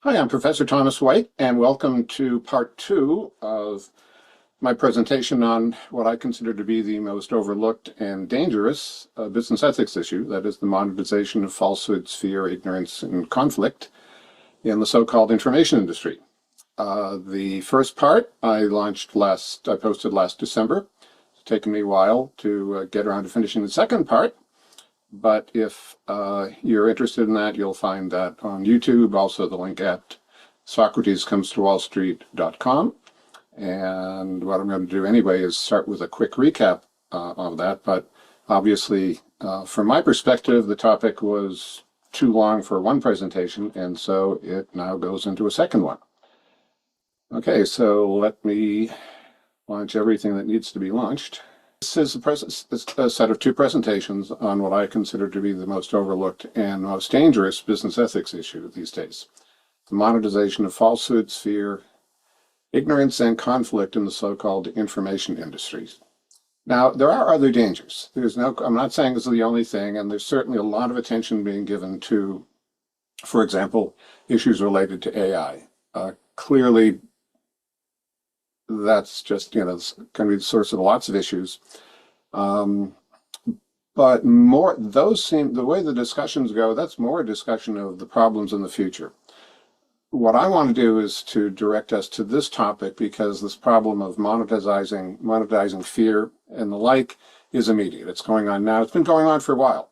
Hi, I'm Professor Thomas White, and welcome to part two of my presentation on what I consider to be the most overlooked and dangerous business ethics issue, that is the monetization of falsehoods, fear, ignorance, and conflict in the so-called information industry. The first part I posted last December. It's taken me a while to get around to finishing the second part. But if you're interested in that, you'll find that on YouTube, also the link at SocratesComesToWallStreet.com. And what I'm going to do anyway is start with a quick recap of that. But obviously, from my perspective, the topic was too long for one presentation, and so it now goes into a second one. Okay, so let me launch everything that needs to be launched. This is a set of two presentations on what I consider to be the most overlooked and most dangerous business ethics issue these days: the monetization of falsehoods, fear, ignorance, and conflict in the so-called information industries. Now, there are other dangers. I'm not saying this is the only thing, and there's certainly a lot of attention being given to, for example, issues related to AI. Clearly, that's just, it's going to be the source of lots of issues. But the way the discussions go, that's more a discussion of the problems in the future. What I want to do is to direct us to this topic because this problem of monetizing fear and the like is immediate. It's going on now. It's been going on for a while.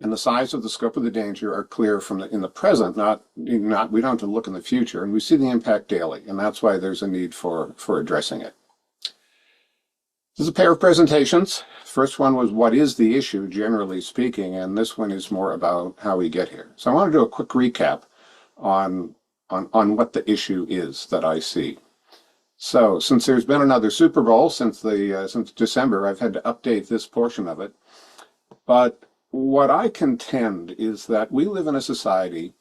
And the size of the scope of the danger are clear in the present, we don't have to look in the future, and we see the impact daily, and that's why there's a need for addressing it. This is a pair of presentations. First one was what is the issue, generally speaking, and this one is more about how we get here. So I want to do a quick recap on what the issue is that I see. So since there's been another Super Bowl since December, I've had to update this portion of it. But what I contend is that we live in a society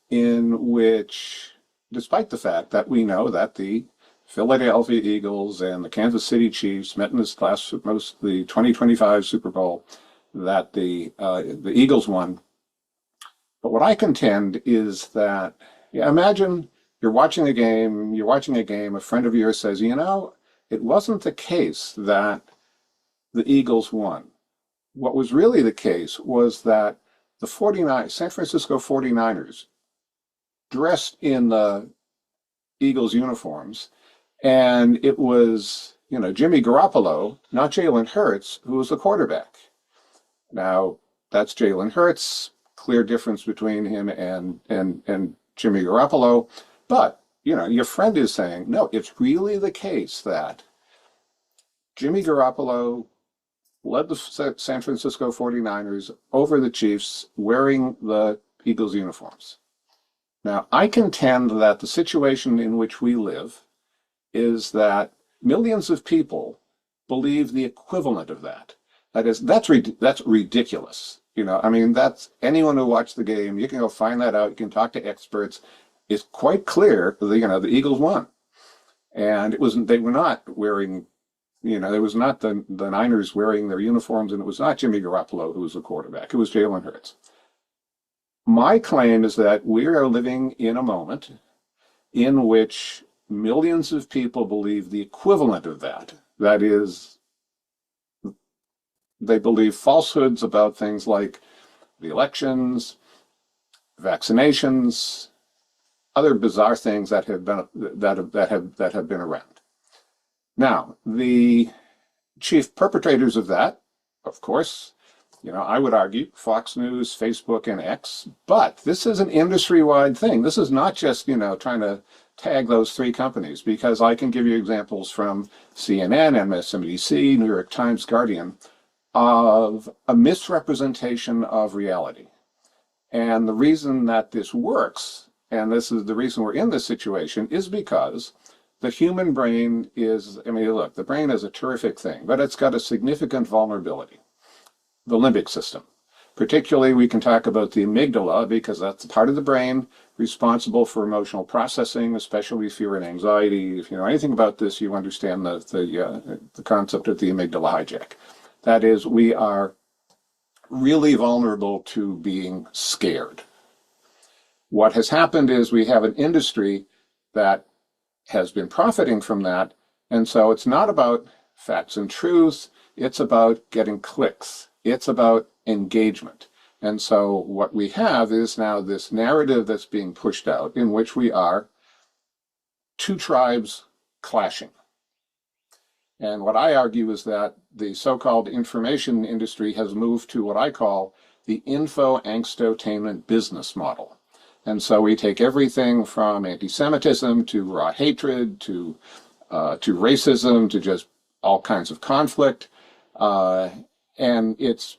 in which, despite the fact that we know that the Philadelphia Eagles and the Kansas City Chiefs met in the 2025 Super Bowl, that the Eagles won. But what I contend is that, imagine you're watching a game, a friend of yours says, it wasn't the case that the Eagles won. What was really the case was that the San Francisco 49ers dressed in the Eagles uniforms, and it was, Jimmy Garoppolo, not Jalen Hurts, who was the quarterback. Now, that's Jalen Hurts, clear difference between him and Jimmy Garoppolo. But, your friend is saying, no, it's really the case that Jimmy Garoppolo led the San Francisco 49ers over the Chiefs wearing the Eagles uniforms. Now, I contend that the situation in which we live is that millions of people believe the equivalent of that. That is, that's ridiculous. That's anyone who watched the game, you can go find that out, you can talk to experts. It's quite clear the Eagles won. And they were not wearing, there was not the Niners wearing their uniforms, and it was not Jimmy Garoppolo who was the quarterback. It was Jalen Hurts. My claim is that we are living in a moment in which millions of people believe the equivalent of that. That is, they believe falsehoods about things like the elections, vaccinations, other bizarre things that have been around. Now, the chief perpetrators of that, of course, I would argue Fox News, Facebook, and X, but this is an industry-wide thing. This is not just, trying to tag those three companies, because I can give you examples from CNN, MSNBC, New York Times, Guardian, of a misrepresentation of reality. And the reason that this works, and this is the reason we're in this situation, is because the human brain the brain is a terrific thing, but it's got a significant vulnerability. The limbic system. Particularly, we can talk about the amygdala, because that's the part of the brain responsible for emotional processing, especially fear and anxiety. If you know anything about this, you understand the concept of the amygdala hijack. That is, we are really vulnerable to being scared. What has happened is we have an industry that has been profiting from that. And so it's not about facts and truth. It's about getting clicks. It's about engagement. And so what we have is now this narrative that's being pushed out in which we are two tribes clashing. And what I argue is that the so-called information industry has moved to what I call the info-angstotainment business model. And so we take everything from anti-Semitism to raw hatred to racism to just all kinds of conflict, and it's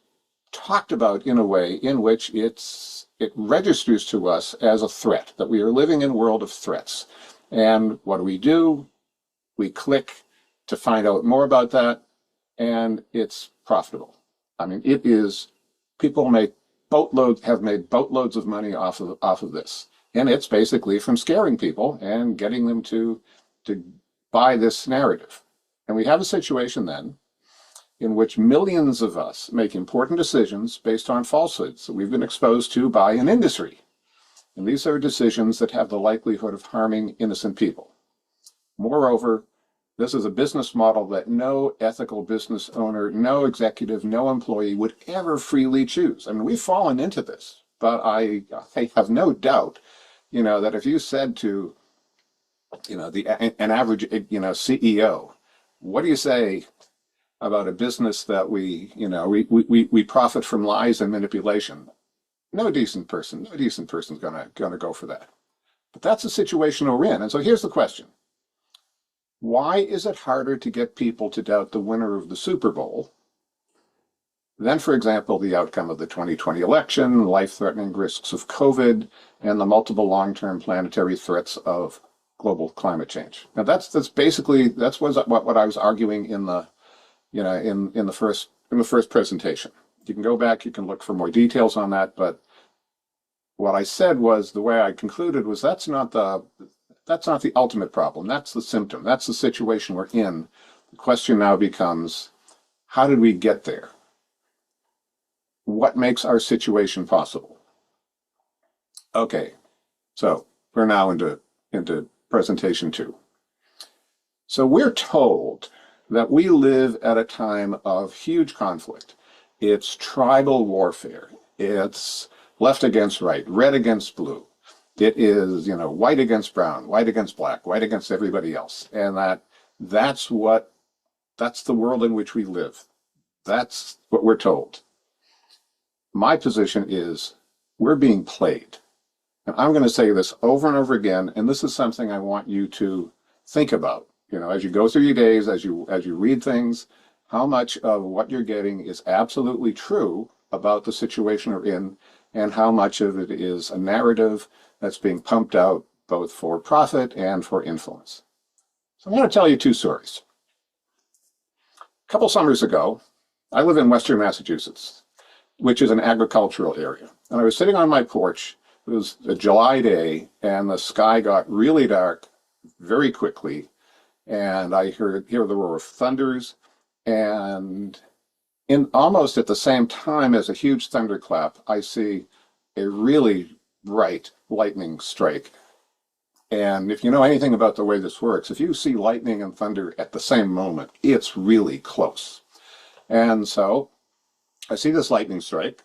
talked about in a way in which it registers to us as a threat, that we are living in a world of threats. And what do? We click to find out more about that, and it's profitable. I mean, it is, people have made boatloads of money off of this. And it's basically from scaring people and getting them to buy this narrative. And we have a situation then in which millions of us make important decisions based on falsehoods that we've been exposed to by an industry. And these are decisions that have the likelihood of harming innocent people. Moreover, this is a business model that no ethical business owner, no executive, no employee would ever freely choose. I mean, we've fallen into this, but I have no doubt, that if you said to, an average, CEO, what do you say about a business that we profit from lies and manipulation? No decent person's gonna go for that. But that's the situation we're in. And so here's the question. Why is it harder to get people to doubt the winner of the Super Bowl than, for example, the outcome of the 2020 election, life-threatening risks of COVID, and the multiple long-term planetary threats of global climate change? Now, that's what I was arguing in the first presentation. You can go back, you can look for more details on that, but what I said was, the way I concluded was, that's not the ultimate problem. That's the symptom. That's the situation we're in. The question now becomes, how did we get there? What makes our situation possible? Okay, so we're now into presentation 2. So we're told that we live at a time of huge conflict. It's tribal warfare. It's left against right, red against blue. It is, white against brown, white against black, white against everybody else. And that's the world in which we live. That's what we're told. My position is we're being played. And I'm going to say this over and over again, and this is something I want you to think about. As you go through your days, as you read things, how much of what you're getting is absolutely true about the situation we're in, and how much of it is a narrative that's being pumped out both for profit and for influence. So I'm going to tell you 2 stories. A couple summers ago, I live in Western Massachusetts, which is an agricultural area. And I was sitting on my porch. It was a July day, and the sky got really dark very quickly. And I hear the roar of thunders, and almost at the same time as a huge thunderclap, I see a really bright lightning strike. And if you know anything about the way this works, if you see lightning and thunder at the same moment, it's really close. And so I see this lightning strike.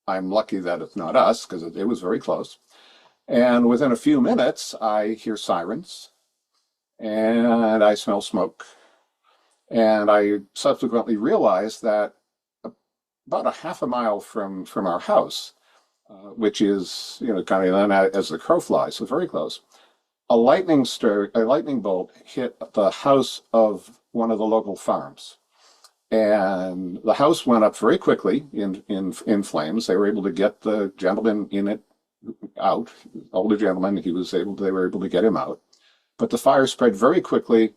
I'm lucky that it's not us, because it was very close. And within a few minutes, I hear sirens, and I smell smoke. And I subsequently realized that about a half a mile from our house, which is, kind of then as the crow flies, so very close, a lightning bolt hit the house of one of the local farms. And the house went up very quickly in flames. They were able to get the gentleman in it out, older gentleman. They were able to get him out. But the fire spread very quickly,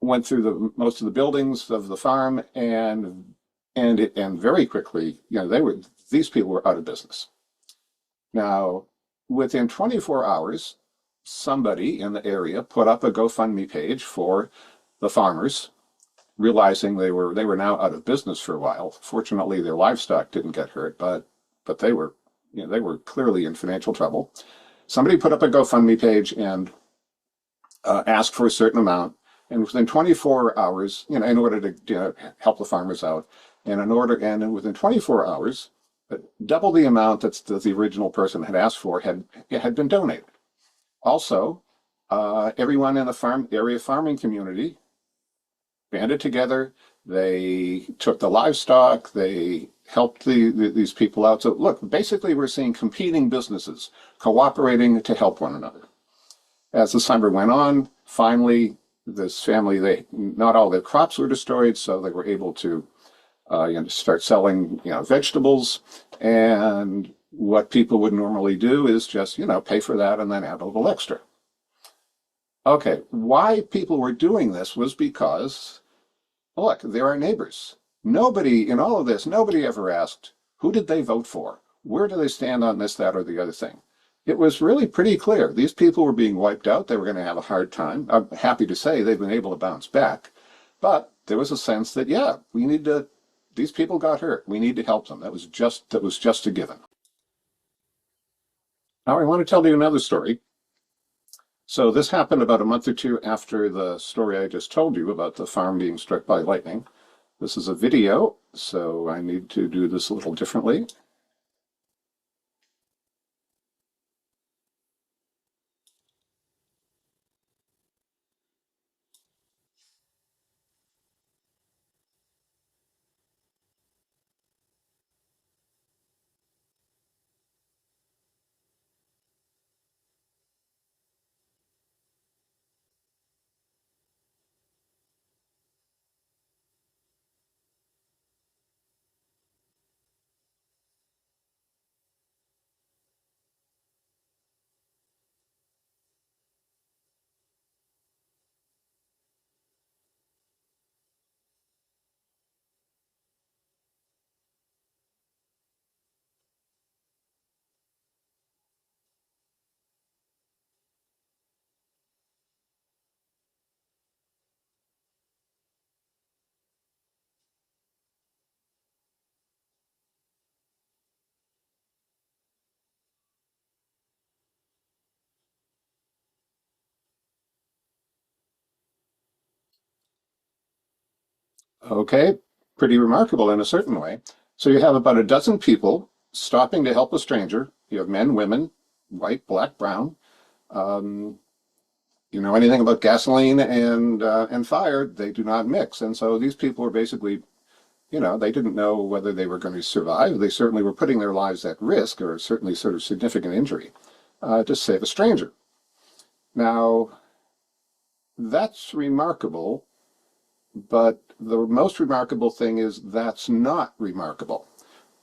went through most of the buildings of the farm, and very quickly, these people were out of business. Now, within 24 hours, somebody in the area put up a GoFundMe page for the farmers, realizing they were now out of business for a while. Fortunately, their livestock didn't get hurt, but they were they were clearly in financial trouble. Somebody put up a GoFundMe page and asked for a certain amount. And within 24 hours, in order to help the farmers out, and within 24 hours, double the amount that the original person had asked for had been donated. Also, everyone in the area farming community banded together. They took the livestock. They helped these people out. So look, basically, we're seeing competing businesses cooperating to help one another. As the summer went on, finally, this family, not all their crops were destroyed, so they were able to start selling vegetables. And what people would normally do is just pay for that and then add a little extra. Okay, why people were doing this was because, look, they're our neighbors. Nobody in all of this, nobody ever asked, who did they vote for? Where do they stand on this, that, or the other thing? It was really pretty clear. These people were being wiped out. They were going to have a hard time. I'm happy to say they've been able to bounce back. But there was a sense that, yeah, these people got hurt. We need to help them. That was just a given. Now I want to tell you another story. So this happened about a month or two after the story I just told you about the farm being struck by lightning. This is a video, so I need to do this a little differently. Okay, pretty remarkable in a certain way. So you have about a dozen people stopping to help a stranger. You have men, women, white, black, brown. Um, anything about gasoline and fire, they do not mix. And so these people were basically, they didn't know whether they were going to survive. They certainly were putting their lives at risk, or certainly sort of significant injury, to save a stranger. Now, that's remarkable, but the most remarkable thing is that's not remarkable.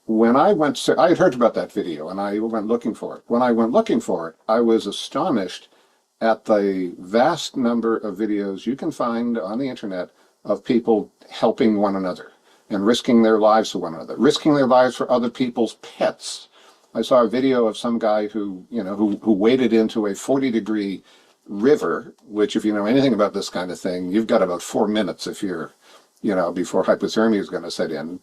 When I had heard about that video and I went looking for it. When I went looking for it, I was astonished at the vast number of videos you can find on the internet of people helping one another and risking their lives for one another, risking their lives for other people's pets. I saw a video of some guy who waded into a 40-degree river, which if you know anything about this kind of thing, you've got about 4 minutes if you're, before hypothermia is going to set in.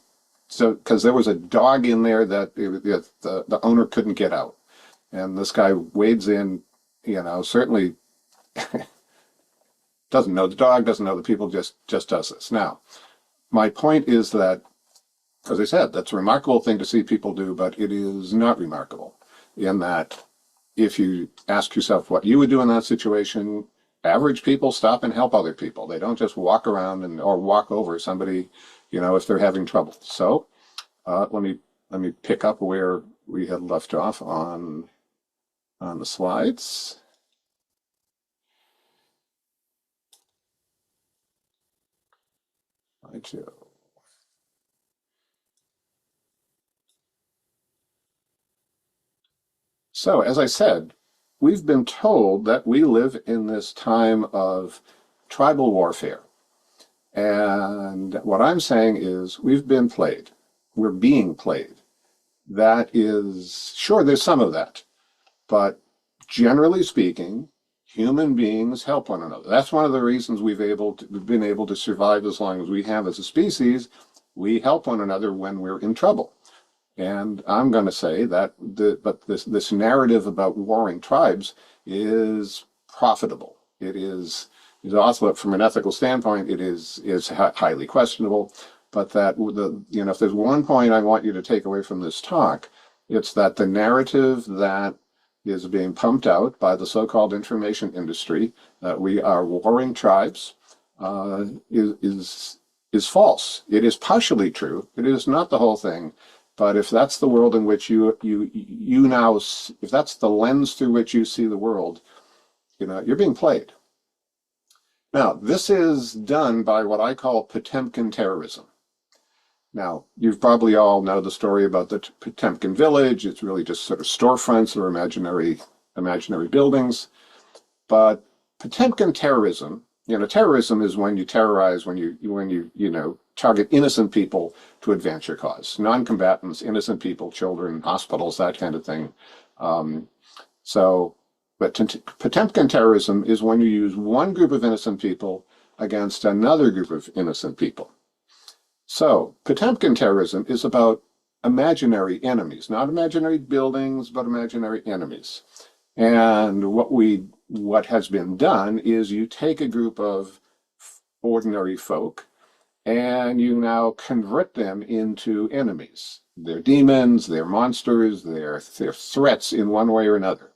So, because there was a dog in there that the owner couldn't get out. And this guy wades in, certainly doesn't know the dog, doesn't know the people, just does this. Now, my point is that, as I said, that's a remarkable thing to see people do, but it is not remarkable in that if you ask yourself what you would do in that situation, average people stop and help other people. They don't just walk around or walk over somebody, if they're having trouble. So let me pick up where we had left off on the slides. Slideshow. So, as I said, we've been told that we live in this time of tribal warfare. And what I'm saying is we've been played. We're being played. That is, sure, there's some of that. But generally speaking, human beings help one another. That's one of the reasons we've been able to survive as long as we have as a species. We help one another when we're in trouble. And I'm going to say that but this narrative about warring tribes is profitable. Is also from an ethical standpoint, it is highly questionable. But that if there's one point I want you to take away from this talk, it's that the narrative that is being pumped out by the so-called information industry that we are warring tribes uh, is false. It is partially true. It is not the whole thing. But if that's the world in which you now, if that's the lens through which you see the world, you're being played. Now, this is done by what I call Potemkin terrorism. Now, you've probably all know the story about the Potemkin village. It's really just sort of storefronts or imaginary buildings. But Potemkin terrorism, terrorism is when you terrorize, when you target innocent people to advance your cause, non-combatants, innocent people, children, hospitals, that kind of thing. Um, so, but Potemkin terrorism is when you use one group of innocent people against another group of innocent people. So, Potemkin terrorism is about imaginary enemies, not imaginary buildings, but imaginary enemies. And what has been done is you take a group of ordinary folk and you now convert them into enemies. They're demons, they're monsters, they're threats in one way or another.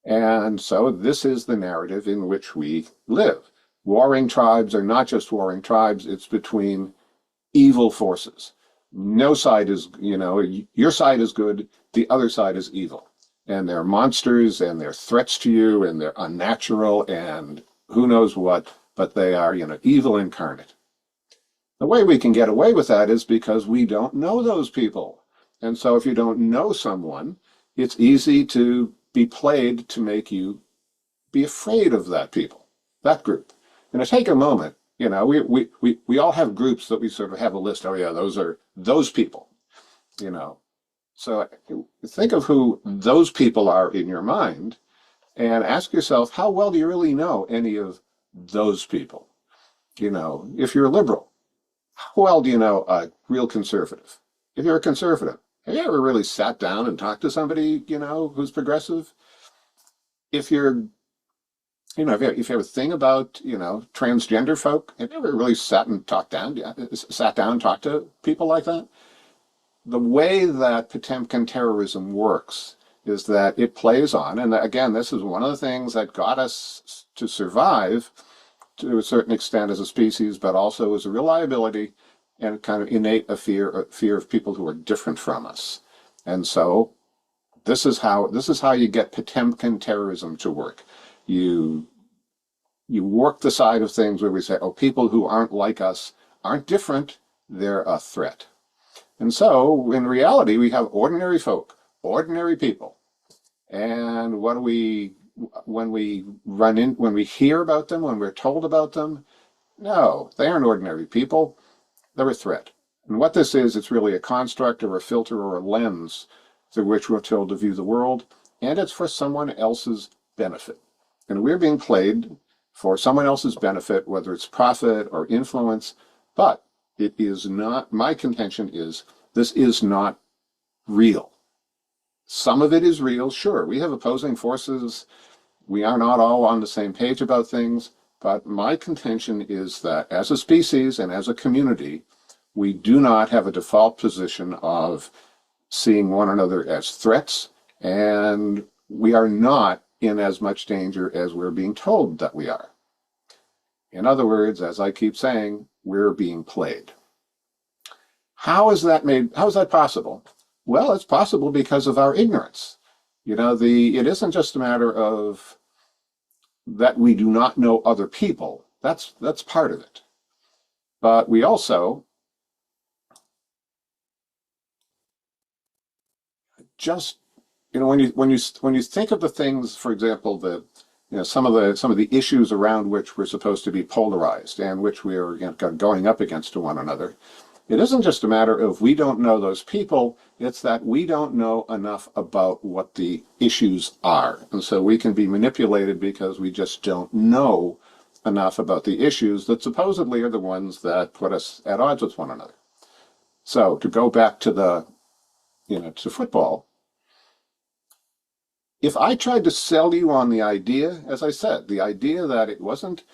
And so this is the narrative in which we live. Warring tribes are not just warring tribes, it's between evil forces. No side is, your side is good, the other side is evil. And they're monsters and they're threats to you and they're unnatural and who knows what, but they are, evil incarnate. The way we can get away with that is because we don't know those people. And so if you don't know someone, it's easy to be played to make you be afraid of that group. And to take a moment, we all have groups that we sort of have a list. Oh yeah, those are those people, you know. So think of who those people are in your mind and ask yourself, how well do you really know any of those people? If you're a liberal, how well do you know a real conservative? If you're a conservative, have you ever really sat down and talked to somebody, who's progressive? If you're, if you have a thing about, transgender folk, have you ever really sat down and talked to people like that? The way that Potemkin terrorism works is that it plays on, and again, this is one of the things that got us to survive to a certain extent as a species, but also as a real liability and kind of innate a fear of people who are different from us. And so this is how you get Potemkin terrorism to work. You work the side of things where we say, oh, people who aren't like us aren't different, they're a threat. And so in reality, we have ordinary folk, ordinary people. And when we hear about them, when we're told about them, no, they aren't ordinary people. They're a threat. And what this is, it's really a construct or a filter or a lens through which we're told to view the world, and it's for someone else's benefit. And we're being played for someone else's benefit, whether it's profit or influence, but it is not, my contention is, this is not real. Some of it is real, sure. We have opposing forces. We are not all on the same page about things, but my contention is that as a species and as a community, we do not have a default position of seeing one another as threats, and we are not in as much danger as we're being told that we are. In other words, as I keep saying, we're being played. How is that possible? Well, it's possible because of our ignorance. It isn't just a matter of that we do not know other people. That's part of it. But we also just, when you think of the things, for example, some of the issues around which we're supposed to be polarized and which we are going up against to one another, it isn't just a matter of we don't know those people, it's that we don't know enough about what the issues are. And so we can be manipulated because we just don't know enough about the issues that supposedly are the ones that put us at odds with one another. So to go back to the to football. If I tried to sell you on the idea, as I said, the idea that it wasn't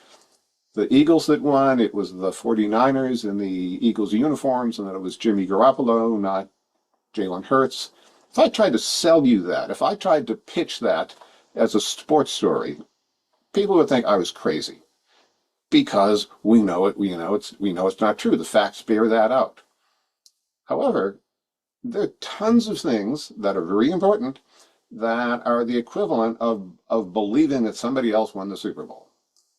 the Eagles that won, it was the 49ers in the Eagles uniforms, and that it was Jimmy Garoppolo, not Jalen Hurts. If I tried to sell you that, if I tried to pitch that as a sports story, people would think I was crazy because we know it's not true. The facts bear that out. However, there are tons of things that are very important that are the equivalent of believing that somebody else won the Super Bowl.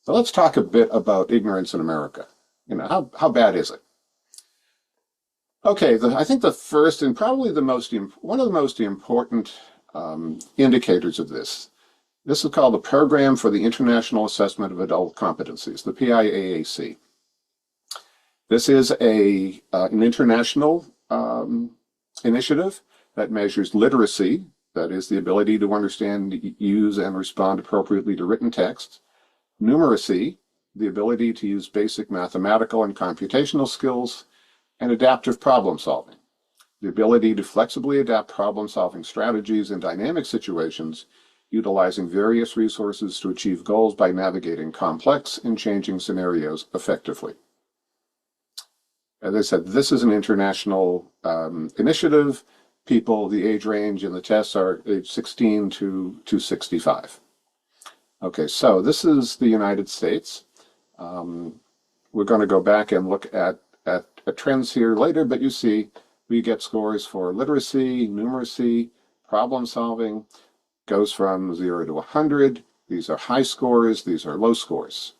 So let's talk a bit about ignorance in America. How bad is it? Okay, I think the first and probably one of the most important indicators of this is called the Program for the International Assessment of Adult Competencies, the PIAAC. This is an international initiative that measures literacy, that is the ability to understand, use, and respond appropriately to written text, numeracy, the ability to use basic mathematical and computational skills, and adaptive problem solving, the ability to flexibly adapt problem-solving strategies in dynamic situations, utilizing various resources to achieve goals by navigating complex and changing scenarios effectively. As I said, this is an international initiative. The age range in the tests are age 16 to 65. Okay, so this is the United States. We're going to go back and look at trends here later, but you see we get scores for literacy, numeracy, problem solving, goes from 0 to 100. These are high scores, these are low scores.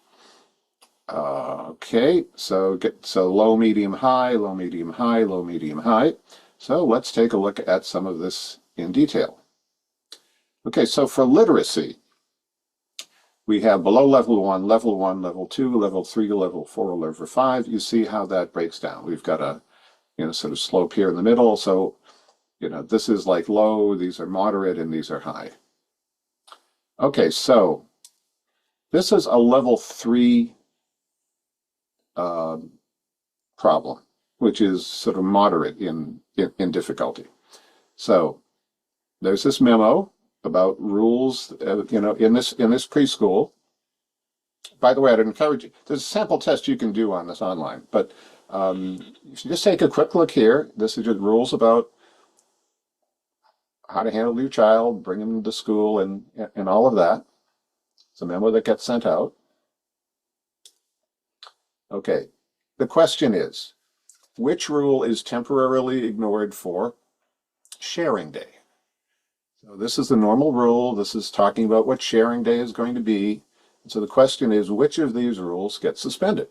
Okay, so low, medium, high, low, medium, high, low, medium, high. So let's take a look at some of this in detail. Okay, so for literacy, we have below level 1, level 2, level 3, level 4, level 5. You see how that breaks down. We've got a sort of slope here in the middle. So, this is like low, these are moderate, and these are high. Okay, so this is a level 3 problem, which is sort of moderate in difficulty. So there's this memo about rules, in this preschool. By the way, I'd encourage you, there's a sample test you can do on this online, but just take a quick look here. This is just rules about how to handle your child, bring them to school, and all of that. It's a memo that gets sent out. Okay, the question is, which rule is temporarily ignored for sharing day? So this is the normal rule. This is talking about what sharing day is going to be. And so the question is, which of these rules gets suspended?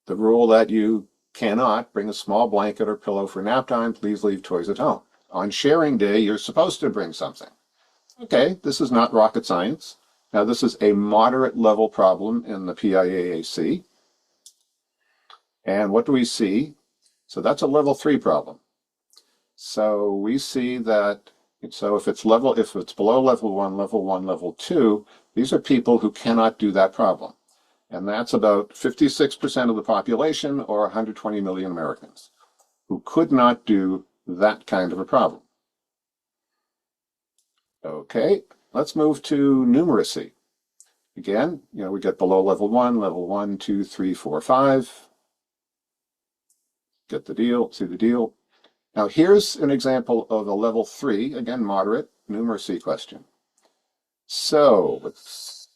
The rule that you cannot bring a small blanket or pillow for nap time, please leave toys at home. On sharing day, you're supposed to bring something. Okay, this is not rocket science. Now, this is a moderate level problem in the PIAAC. And what do we see? So that's a level 3 problem. So we see that, if it's below level 1, level 2, these are people who cannot do that problem. And that's about 56% of the population, or 120 million Americans, who could not do that kind of a problem. Okay, let's move to numeracy. Again, we get below level 1, 2, 3, 4, 5. Get the deal, see the deal. Now here's an example of a level 3, again, moderate numeracy question. So, it's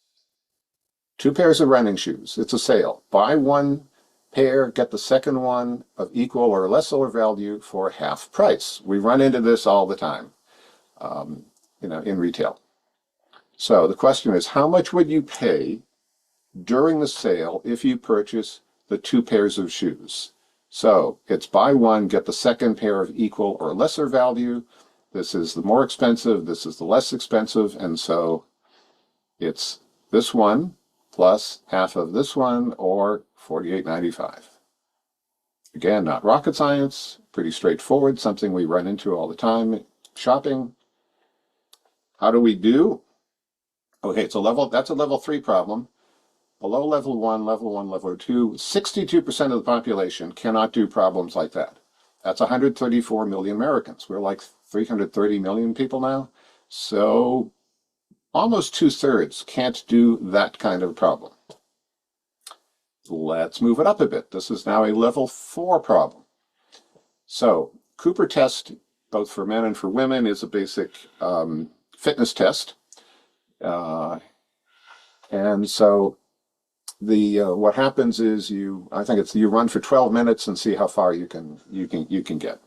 2 pairs of running shoes. It's a sale. Buy 1 pair, get the second one of equal or lesser value for half price. We run into this all the time, in retail. So the question is, how much would you pay during the sale if you purchase the 2 pairs of shoes? So it's buy 1, get the second pair of equal or lesser value. This is the more expensive, this is the less expensive, and so it's this one plus half of this one, or $48.95. Again, not rocket science, pretty straightforward, something we run into all the time shopping. How do we do? Okay, that's a level 3 problem. Below level 1, level 2, 62% of the population cannot do problems like that. That's 134 million Americans. We're like 330 million people now. So almost 2/3 can't do that kind of problem. Let's move it up a bit. This is now a level 4 problem. So Cooper test, both for men and for women, is a basic fitness test. And so what happens is I think it's you run for 12 minutes and see how far you can get.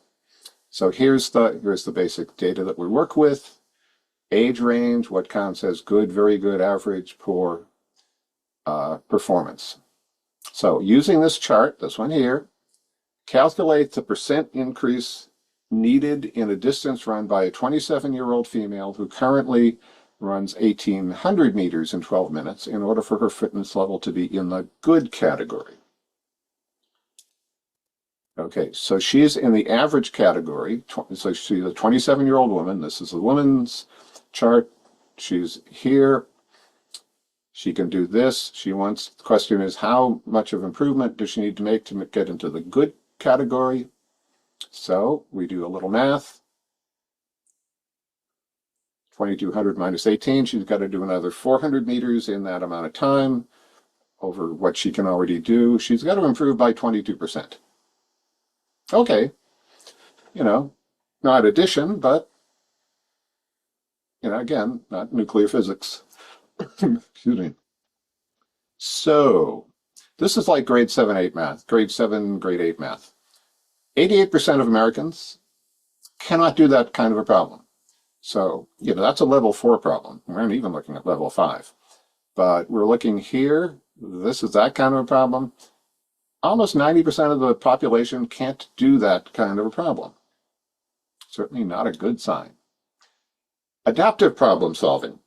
So here's the basic data that we work with. Age range, what counts as good, very good, average, poor performance. So using this chart, this one here, calculate the percent increase needed in a distance run by a 27-year-old female who currently runs 1,800 meters in 12 minutes in order for her fitness level to be in the good category. Okay, so she's in the average category. So she's a 27-year-old woman. This is the woman's chart. She's here. She can do this. The question is, how much of improvement does she need to make to get into the good category? So we do a little math. 2,200 minus 18, she's got to do another 400 meters in that amount of time over what she can already do. She's got to improve by 22%. Okay, not addition, but, again, not nuclear physics. Excuse me. So this is like grade 7, 8 math, grade 7, grade 8 math. 88% of Americans cannot do that kind of a problem. So, that's a level 4 problem. We aren't even looking at level 5. But we're looking here, this is that kind of a problem. Almost 90% of the population can't do that kind of a problem. Certainly not a good sign. Adaptive problem solving.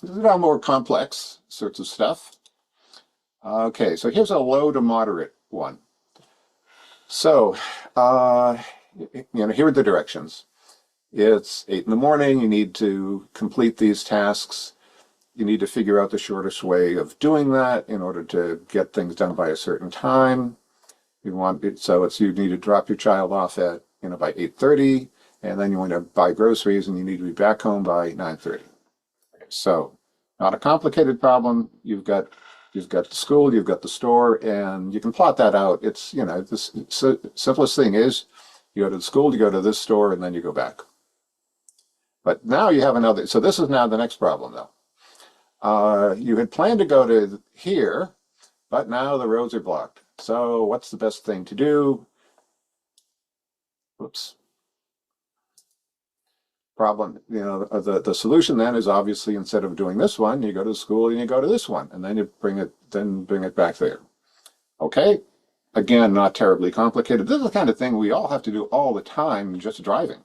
This is now more complex sorts of stuff. Okay, so here's a low to moderate one. So, here are the directions. It's 8 in the morning, you need to complete these tasks. You need to figure out the shortest way of doing that in order to get things done by a certain time. You need to drop your child off at, by 8:30, and then you want to buy groceries and you need to be back home by 9:30. So, not a complicated problem. You've got the school, you've got the store, and you can plot that out. It's, the simplest thing is you go to the school, you go to this store, and then you go back. But now you have another, so this is now the next problem though. You had planned to go to here, but now the roads are blocked. So what's the best thing to do? Oops. Problem, the solution then is obviously instead of doing this one, you go to the school and you go to this one, and then you bring it back there. Okay, again, not terribly complicated. This is the kind of thing we all have to do all the time, just driving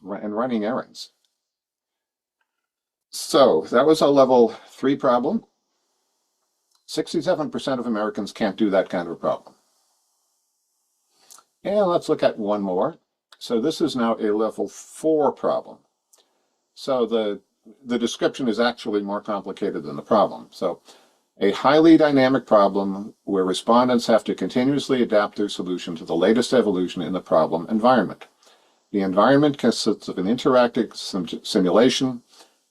and running errands. So that was a level 3 problem. 67% of Americans can't do that kind of a problem. And let's look at one more. So this is now a level 4 problem. So the description is actually more complicated than the problem. So a highly dynamic problem where respondents have to continuously adapt their solution to the latest evolution in the problem environment. The environment consists of an interactive simulation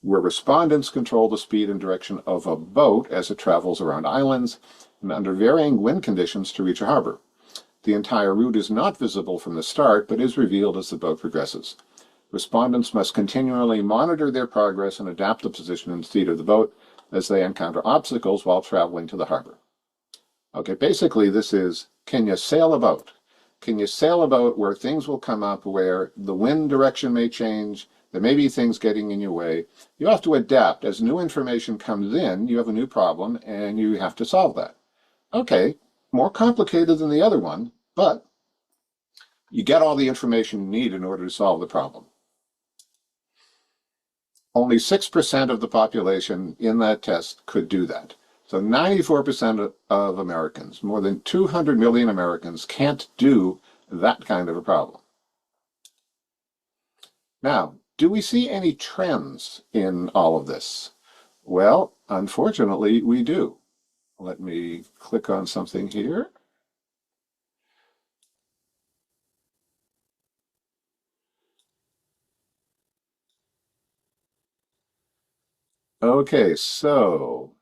where respondents control the speed and direction of a boat as it travels around islands and under varying wind conditions to reach a harbor. The entire route is not visible from the start, but is revealed as the boat progresses. Respondents must continually monitor their progress and adapt the position and speed of the boat as they encounter obstacles while traveling to the harbor. Okay, basically this is, can you sail a boat? Can you sail a boat where things will come up where the wind direction may change, there may be things getting in your way. You have to adapt. As new information comes in, you have a new problem and you have to solve that. Okay, more complicated than the other one, but you get all the information you need in order to solve the problem. Only 6% of the population in that test could do that. So 94% of Americans, more than 200 million Americans, can't do that kind of a problem. Now, do we see any trends in all of this? Well, unfortunately, we do. Let me click on something here. Okay, so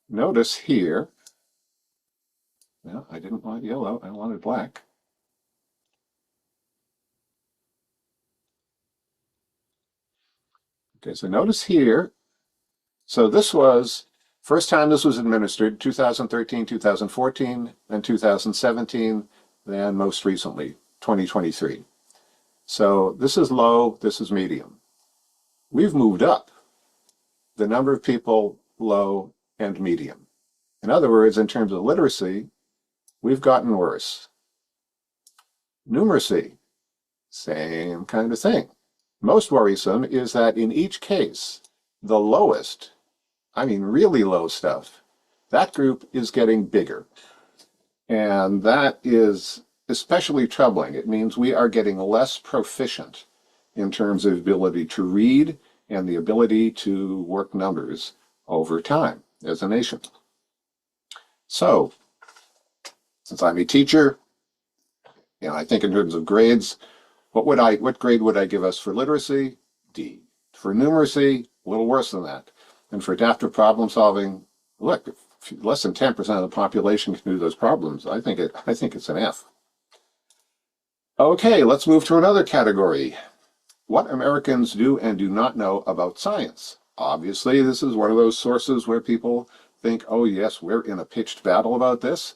notice here, no, I didn't want yellow, I wanted black. Okay, so notice here, so this was, first time this was administered, 2013, 2014, then 2017, then most recently, 2023. So this is low, this is medium. We've moved up the number of people low and medium. In other words, in terms of literacy, we've gotten worse. Numeracy, same kind of thing. Most worrisome is that in each case, the lowest, I mean really low stuff, that group is getting bigger. And that is especially troubling. It means we are getting less proficient in terms of ability to read and the ability to work numbers over time as a nation. So, since I'm a teacher, I think in terms of grades, what grade would I give us for literacy? D. For numeracy, a little worse than that. And for adaptive problem solving, look, if less than 10% of the population can do those problems, I think it's an F. Okay, let's move to another category. What Americans do and do not know about science. Obviously, this is one of those sources where people think, oh yes, we're in a pitched battle about this.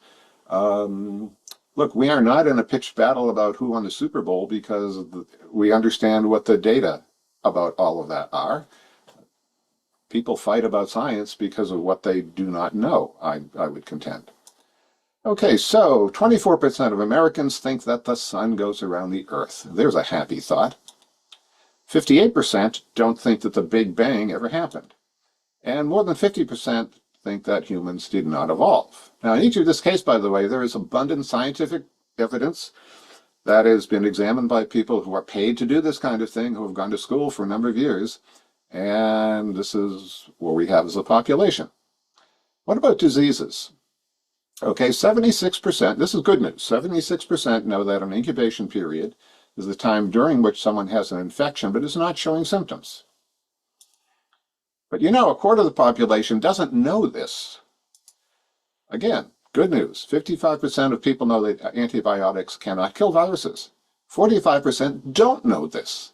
Look, we are not in a pitched battle about who won the Super Bowl because we understand what the data about all of that are. People fight about science because of what they do not know, I would contend. Okay, so 24% of Americans think that the sun goes around the earth. There's a happy thought. 58% don't think that the Big Bang ever happened. And more than 50% think that humans did not evolve. Now, in each of this case, by the way, there is abundant scientific evidence that has been examined by people who are paid to do this kind of thing, who have gone to school for a number of years, and this is what we have as a population. What about diseases? Okay, 76%, this is good news, 76% know that an incubation period is the time during which someone has an infection but is not showing symptoms. But a quarter of the population doesn't know this. Again, good news. 55% of people know that antibiotics cannot kill viruses. 45% don't know this.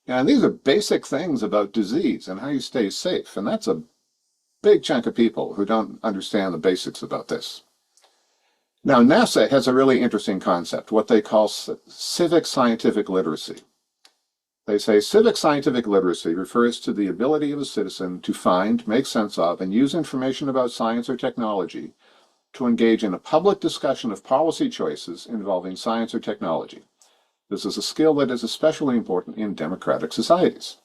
And these are basic things about disease and how you stay safe. And that's a big chunk of people who don't understand the basics about this. Now, NASA has a really interesting concept, what they call civic scientific literacy. They say civic scientific literacy refers to the ability of a citizen to find, make sense of, and use information about science or technology to engage in a public discussion of policy choices involving science or technology. This is a skill that is especially important in democratic societies.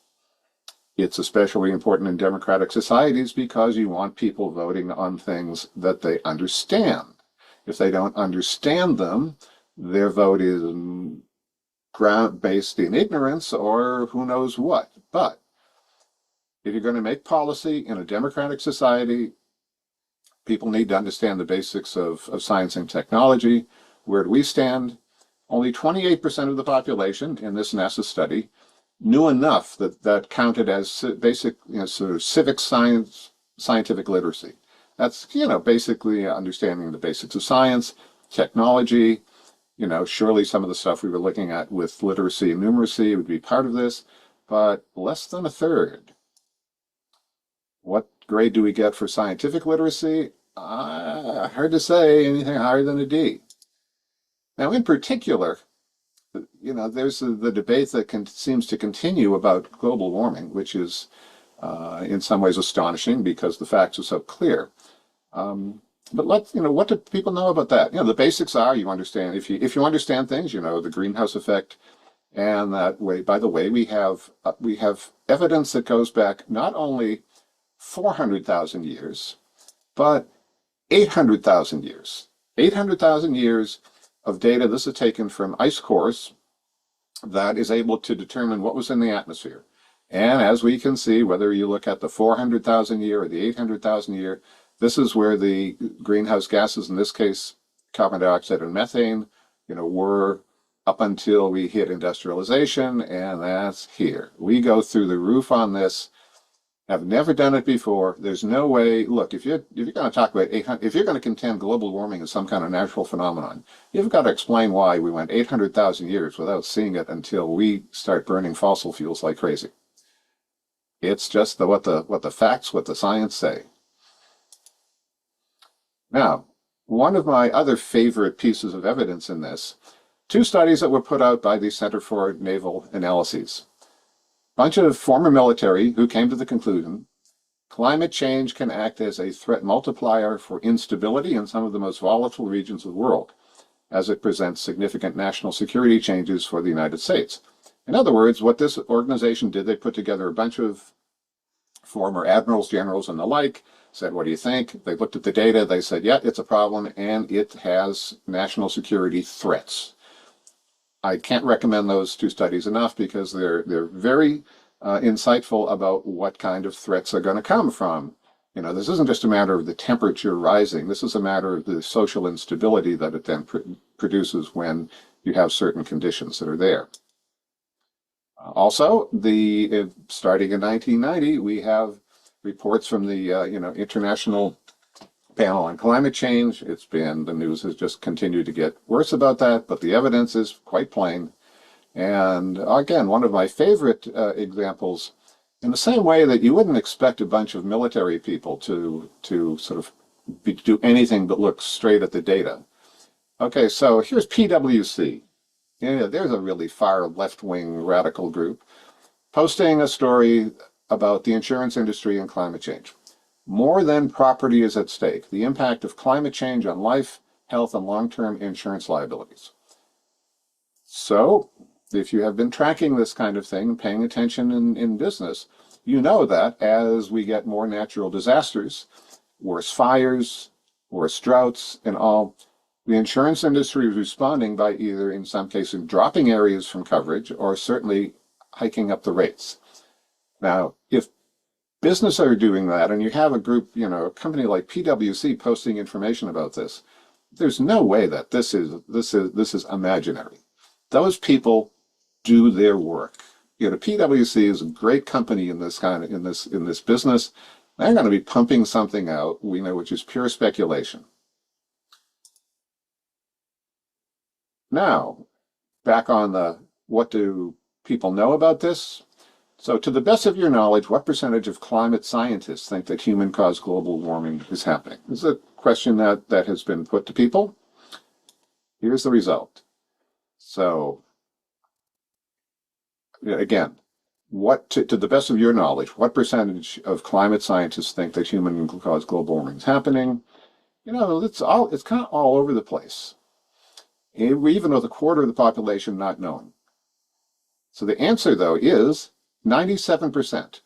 It's especially important in democratic societies because you want people voting on things that they understand. If they don't understand them, their vote is based in ignorance or who knows what. But if you're going to make policy in a democratic society, people need to understand the basics of science and technology. Where do we stand? Only 28% of the population in this NASA study knew enough that counted as basic, sort of civic science, scientific literacy. That's, basically understanding the basics of science, technology. Surely some of the stuff we were looking at with literacy and numeracy would be part of this, but less than a third. What grade do we get for scientific literacy? Hard to say, anything higher than a D. Now, in particular, there's the debate that seems to continue about global warming, which is in some ways astonishing because the facts are so clear. But what do people know about that? The basics are, you understand, if you understand things, the greenhouse effect, and that way, by the way, we have evidence that goes back not only 400,000 years, but 800,000 years. 800,000 years of data. This is taken from ice cores that is able to determine what was in the atmosphere. And as we can see, whether you look at the 400,000 year or the 800,000 year, this is where the greenhouse gases, in this case, carbon dioxide and methane, were up until we hit industrialization, and that's here. We go through the roof on this, Have never done it before. There's no way. Look, if you're going to talk about 800, if you're going to contend global warming is some kind of natural phenomenon, you've got to explain why we went 800,000 years without seeing it until we start burning fossil fuels like crazy. It's just what the facts, what the science say. Now, one of my other favorite pieces of evidence in this, two studies that were put out by the Center for Naval Analyses. Bunch of former military who came to the conclusion climate change can act as a threat multiplier for instability in some of the most volatile regions of the world, as it presents significant national security changes for the United States. In other words, what this organization did, they put together a bunch of former admirals, generals, and the like, said, what do you think? They looked at the data, they said, yeah, it's a problem, and it has national security threats. I can't recommend those two studies enough because they're very insightful about what kind of threats are going to come from. You know, this isn't just a matter of the temperature rising. This is a matter of the social instability that it then produces when you have certain conditions that are there. Also, starting in 1990, we have reports from the International Panel on Climate Change. The news has just continued to get worse about that, but the evidence is quite plain. And again, one of my favorite examples, in the same way that you wouldn't expect a bunch of military people to sort of do anything but look straight at the data. Okay, so here's PwC. Yeah, there's a really far left-wing radical group posting a story about the insurance industry and climate change. More than property is at stake. The impact of climate change on life, health, and long-term insurance liabilities. So, if you have been tracking this kind of thing, paying attention in business, you know that as we get more natural disasters, worse fires, worse droughts, and all, the insurance industry is responding by either, in some cases, dropping areas from coverage or certainly hiking up the rates. Now, if business are doing that and you have a group, a company like PwC posting information about this, there's no way that this is imaginary. Those people do their work. PwC is a great company in this business. They're going to be pumping something out, which is pure speculation. Now, back on what do people know about this? So to the best of your knowledge, what percentage of climate scientists think that human-caused global warming is happening? This is a question that has been put to people. Here's the result. So, again, to the best of your knowledge, what percentage of climate scientists think that human-caused global warming is happening? It's kind of all over the place. Even with a quarter of the population not knowing. So the answer, though, is 97%.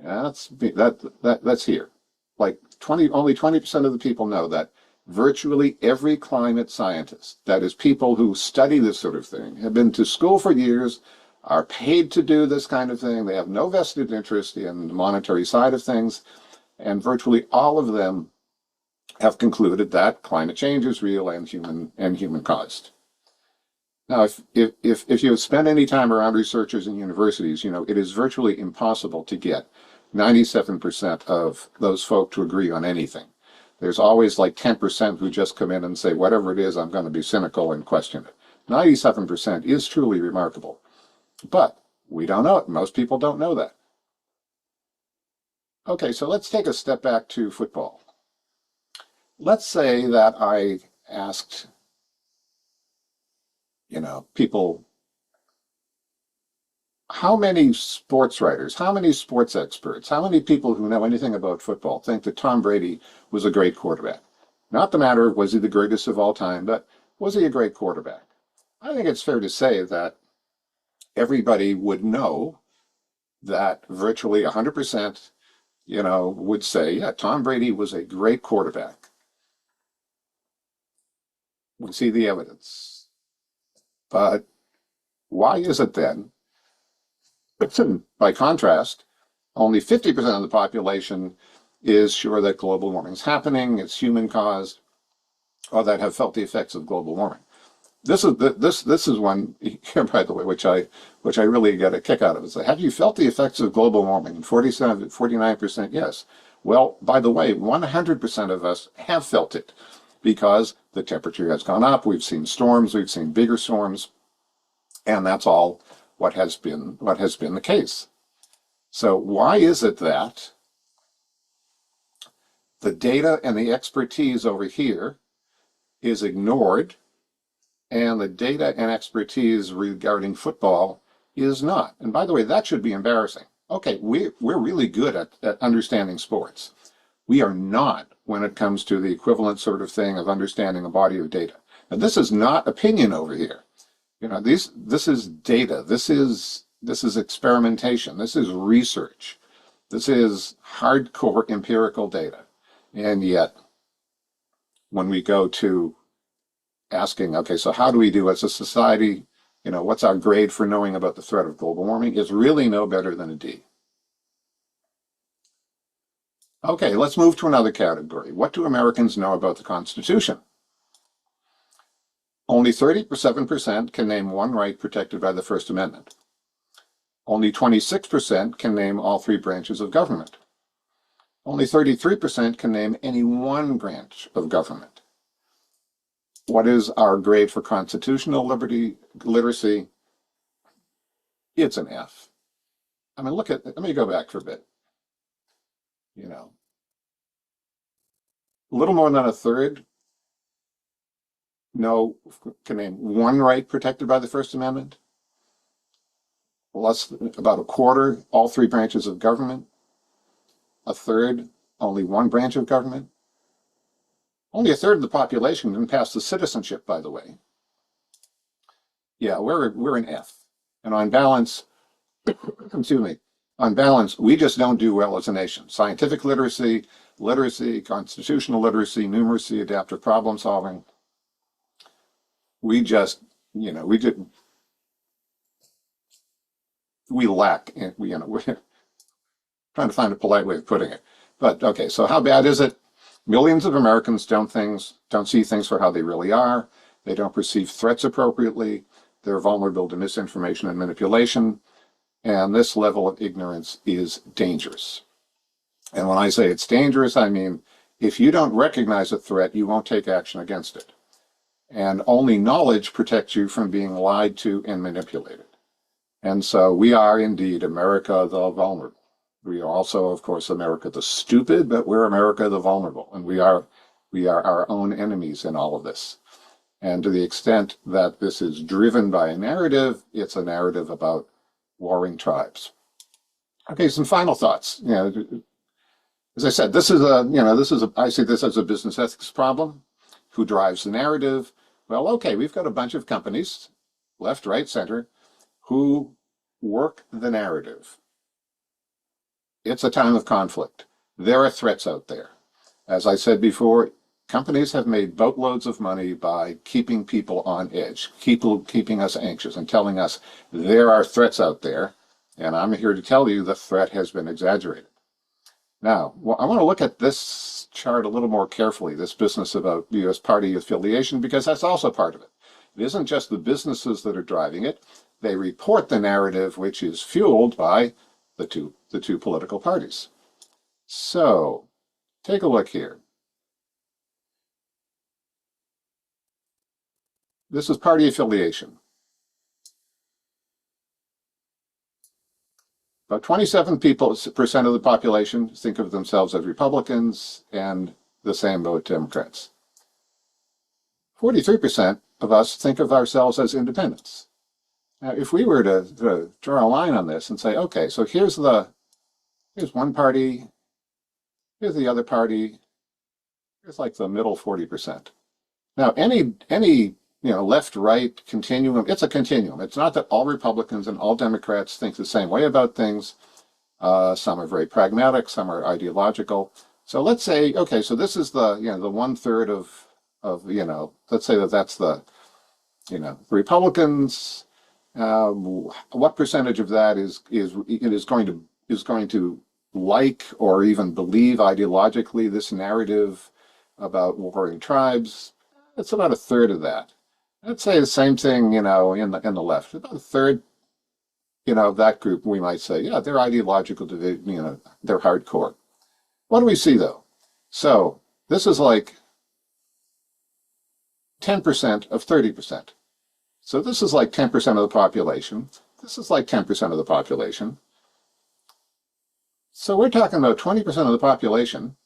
That's here. Like only 20% of the people know that virtually every climate scientist, that is people who study this sort of thing, have been to school for years, are paid to do this kind of thing, they have no vested interest in the monetary side of things, and virtually all of them have concluded that climate change is real and human caused. Now, if you have spent any time around researchers in universities, it is virtually impossible to get 97% of those folk to agree on anything. There's always like 10% who just come in and say, whatever it is, I'm going to be cynical and question it. 97% is truly remarkable. But we don't know it. Most people don't know that. Okay, so let's take a step back to football. Let's say that I asked, people, how many sports writers, how many sports experts, how many people who know anything about football think that Tom Brady was a great quarterback? Not the matter of was he the greatest of all time, but was he a great quarterback? I think it's fair to say that everybody would know that virtually 100%, would say, yeah, Tom Brady was a great quarterback. We see the evidence. But why is it then, by contrast, only 50% of the population is sure that global warming is happening, it's human caused, or that have felt the effects of global warming? this is one here, by the way, which I really get a kick out of. Is have you felt the effects of global warming? 49% yes. Well, by the way, 100% of us have felt it because the temperature has gone up. We've seen storms. We've seen bigger storms, and that's all what has been the case. So why is it that the data and the expertise over here is ignored, and the data and expertise regarding football is not? And by the way, that should be embarrassing. Okay, we're really good at understanding sports. We are not when it comes to the equivalent sort of thing of understanding a body of data. Now, this is not opinion over here. This is data. This is experimentation. This is research. This is hardcore empirical data. And yet, when we go to asking, okay, so how do we do as a society? What's our grade for knowing about the threat of global warming? It's really no better than a D. Okay, let's move to another category. What do Americans know about the Constitution? Only 37% can name one right protected by the First Amendment. Only 26% can name all three branches of government. Only 33% can name any one branch of government. What is our grade for constitutional literacy? It's an F. I mean, let me go back for a bit. A little more than a third can name one right protected by the First Amendment. About a quarter, all three branches of government. A third, only one branch of government. Only a third of the population can pass the citizenship, by the way. Yeah, we're an F. And on balance, excuse me, on balance, we just don't do well as a nation. Scientific literacy, constitutional literacy, numeracy, adaptive problem solving. We just, we lack. We're trying to find a polite way of putting it. But okay, so how bad is it? Millions of Americans don't see things for how they really are. They don't perceive threats appropriately. They're vulnerable to misinformation and manipulation. And this level of ignorance is dangerous. And when I say it's dangerous, I mean, if you don't recognize a threat, you won't take action against it. And only knowledge protects you from being lied to and manipulated. And so we are indeed America the vulnerable. We are also, of course, America the stupid, but we're America the vulnerable. And we are our own enemies in all of this. And to the extent that this is driven by a narrative, it's a narrative about warring tribes. Okay, some final thoughts. As I said, I see this as a business ethics problem. Who drives the narrative? Well, okay, we've got a bunch of companies, left, right, center, who work the narrative. It's a time of conflict. There are threats out there. As I said before, companies have made boatloads of money by keeping people on edge, keeping us anxious and telling us there are threats out there. And I'm here to tell you the threat has been exaggerated. Now, I want to look at this chart a little more carefully, this business about U.S. party affiliation, because that's also part of it. It isn't just the businesses that are driving it. They report the narrative, which is fueled by the two political parties. So, take a look here. This is party affiliation. About 27% of the population think of themselves as Republicans, and the same about Democrats. 43% of us think of ourselves as independents. Now, if we were to draw a line on this and say, okay, so here's one party, here's the other party, here's like the middle 40%. Now, any left, right continuum, it's a continuum. It's not that all Republicans and all Democrats think the same way about things. Some are very pragmatic, some are ideological. So let's say, okay, so this is the 1/3 of let's say that's the Republicans. What percentage of that is going to like or even believe ideologically this narrative about warring tribes? It's about 1/3 of that. I'd say the same thing, in the left. About a third, of that group, we might say, yeah, they're ideological, they're hardcore. What do we see though? So this is like 10% of 30%. So this is like 10% of the population. This is like 10% of the population. So we're talking about 20% of the population.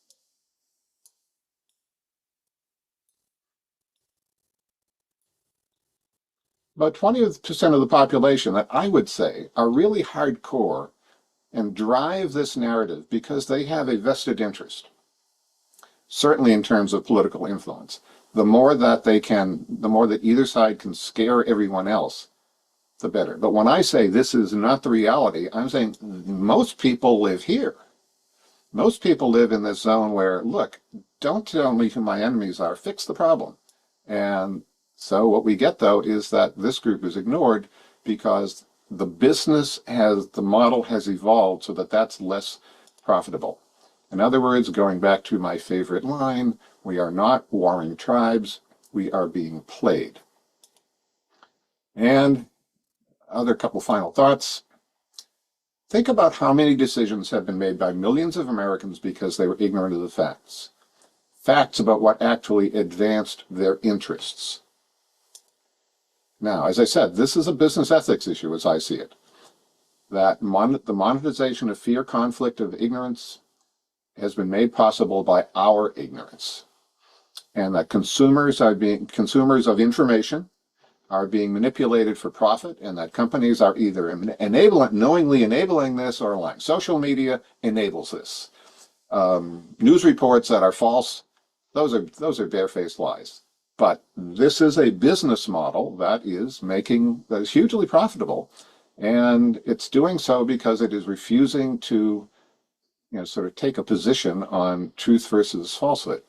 About 20% of the population that I would say are really hardcore and drive this narrative because they have a vested interest, certainly in terms of political influence. The more that either side can scare everyone else, the better. But when I say this is not the reality, I'm saying most people live here. Most people live in this zone where, look, don't tell me who my enemies are, fix the problem. And so what we get, though, is that this group is ignored because the model has evolved so that that's less profitable. In other words, going back to my favorite line, we are not warring tribes, we are being played. And other couple final thoughts. Think about how many decisions have been made by millions of Americans because they were ignorant of the facts. Facts about what actually advanced their interests. Now, as I said, this is a business ethics issue as I see it. That the monetization of fear, conflict, of ignorance has been made possible by our ignorance. And that consumers of information are being manipulated for profit, and that companies are either knowingly enabling this or lying. Social media enables this. News reports that are false, those are barefaced lies. But this is a business model that is hugely profitable, and it's doing so because it is refusing to, sort of take a position on truth versus falsehood.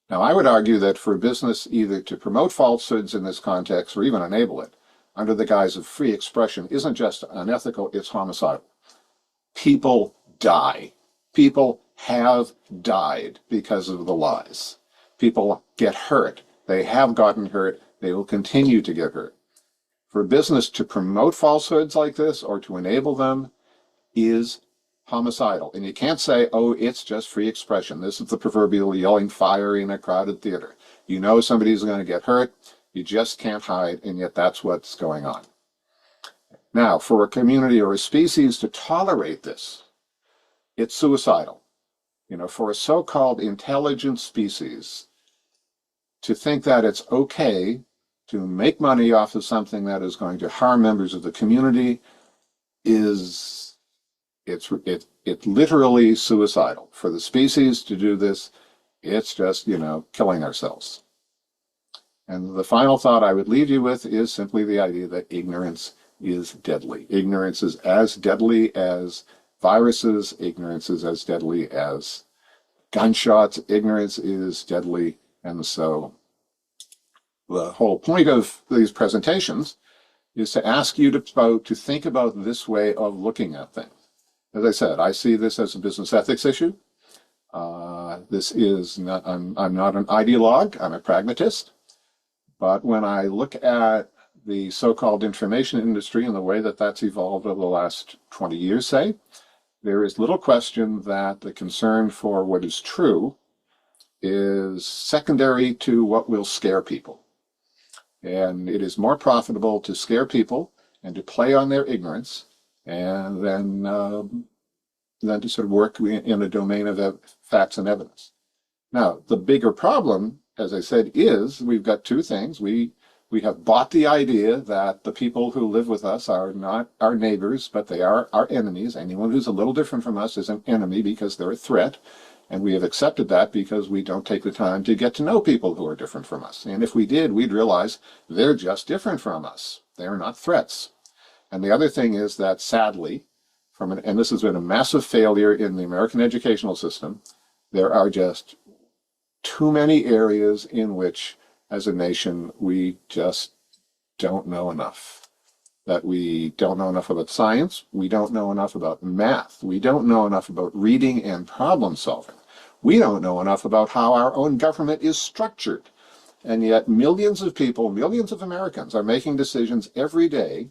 Now, I would argue that for a business either to promote falsehoods in this context or even enable it under the guise of free expression isn't just unethical, it's homicidal. People die. People have died because of the lies. People get hurt. They have gotten hurt. They will continue to get hurt. For a business to promote falsehoods like this or to enable them is homicidal. And you can't say, oh, it's just free expression. This is the proverbial yelling fire in a crowded theater. You know somebody's going to get hurt. You just can't hide, and yet that's what's going on. Now, for a community or a species to tolerate this, it's suicidal. For a so-called intelligent species to think that it's okay to make money off of something that is going to harm members of the community it's literally suicidal. For the species to do this, it's just, killing ourselves. And the final thought I would leave you with is simply the idea that ignorance is deadly. Ignorance is as deadly as viruses. Ignorance is as deadly as gunshots. Ignorance is deadly. And so the whole point of these presentations is to ask you to think about this way of looking at things. As I said, I see this as a business ethics issue. This is not, I'm not an ideologue, I'm a pragmatist. But when I look at the so-called information industry and the way that that's evolved over the last 20 years, say, there is little question that the concern for what is true is secondary to what will scare people. And it is more profitable to scare people and to play on their ignorance and then to sort of work in a domain of facts and evidence. Now, the bigger problem, as I said, is we've got two things. We have bought the idea that the people who live with us are not our neighbors, but they are our enemies. Anyone who's a little different from us is an enemy because they're a threat. And we have accepted that because we don't take the time to get to know people who are different from us. And if we did, we'd realize they're just different from us. They're not threats. And the other thing is that sadly, and this has been a massive failure in the American educational system, there are just too many areas in which, as a nation, we just don't know enough. That we don't know enough about science, we don't know enough about math, we don't know enough about reading and problem solving. We don't know enough about how our own government is structured. And yet millions of people, millions of Americans are making decisions every day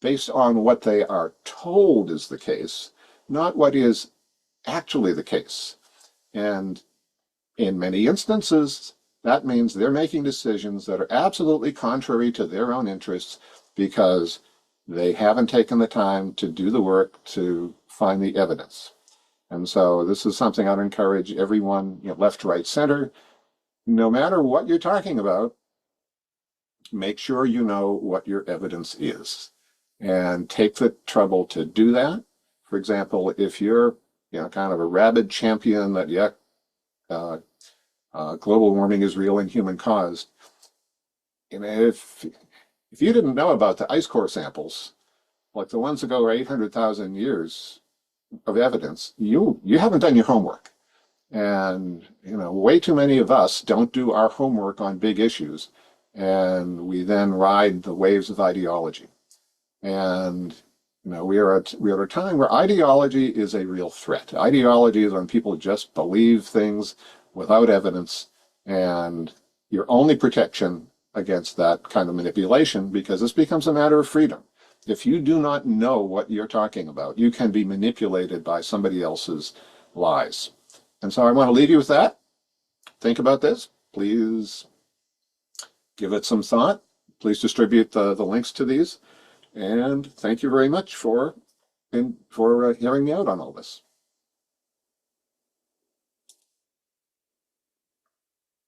based on what they are told is the case, not what is actually the case. And in many instances, that means they're making decisions that are absolutely contrary to their own interests because they haven't taken the time to do the work to find the evidence. And so this is something I'd encourage everyone, left, right, center, no matter what you're talking about, make sure you know what your evidence is and take the trouble to do that. For example, if you're, kind of a rabid champion that, uh, global warming is real and human caused, if you didn't know about the ice core samples, like the ones that go over 800,000 years of evidence, you haven't done your homework. And, way too many of us don't do our homework on big issues, and we then ride the waves of ideology. And, we are at a time where ideology is a real threat. Ideology is when people just believe things without evidence, and your only protection against that kind of manipulation, because this becomes a matter of freedom. If you do not know what you're talking about, you can be manipulated by somebody else's lies. And so I want to leave you with that. Think about this. Please give it some thought. Please distribute the links to these. And thank you very much for hearing me out on all this.